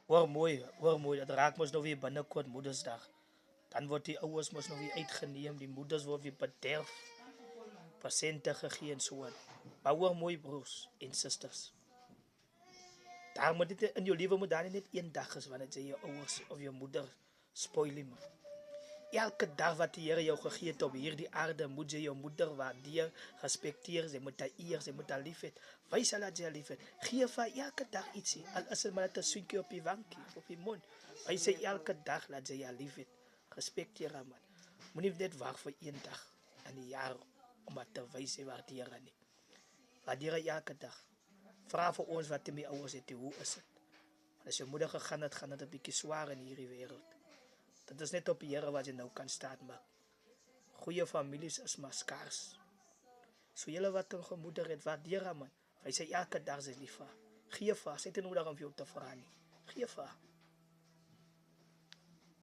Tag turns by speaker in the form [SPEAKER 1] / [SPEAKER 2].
[SPEAKER 1] hoor mooi, dat raakt mos nou weer binnekort Moedersdag. Dan word die ouers mos nou weer uitgeneem, die moeders word weer bederf, persente gegee en so aan. Maar hoor mooi broers en susters. Daar moet dit in jou lewe moet daar nie net een dag is wanneer jy jou ouers of jou moeder spoil nie. Elke dag wat die Here jou gegee het op hierdie aarde, moet jy jou moeder waardeer, respekteer, jy moet haar eer, jy moet haar liefhet. Wys haar dat jy haar liefhet. Gee vir haar elke dag ietsie, al is dit maar net 'n soentjie op die wankie, op die mond. Wys sy elke dag dat jy haar liefhet. Respekteer haar man. Moenie net wag vir een dag in die jaar om haar te wys jy waardeer haar nie. Waardeer haar elke dag. Vra vir ons wat my ouers het, hoe is dit? As jou moeder gegaan het, gaan dit 'n bietjie swaar in hierdie wêreld. Dit is net op die Here wat jy nou kan staan maak. Goeie families is maar skaars. So julle wat 'n gemoeder het, waardeer haar man. Hy sê elke dag sy lief vir haar. Gee vir haar, sy het nie nodig om vir jou te vra nie. Gee vir haar.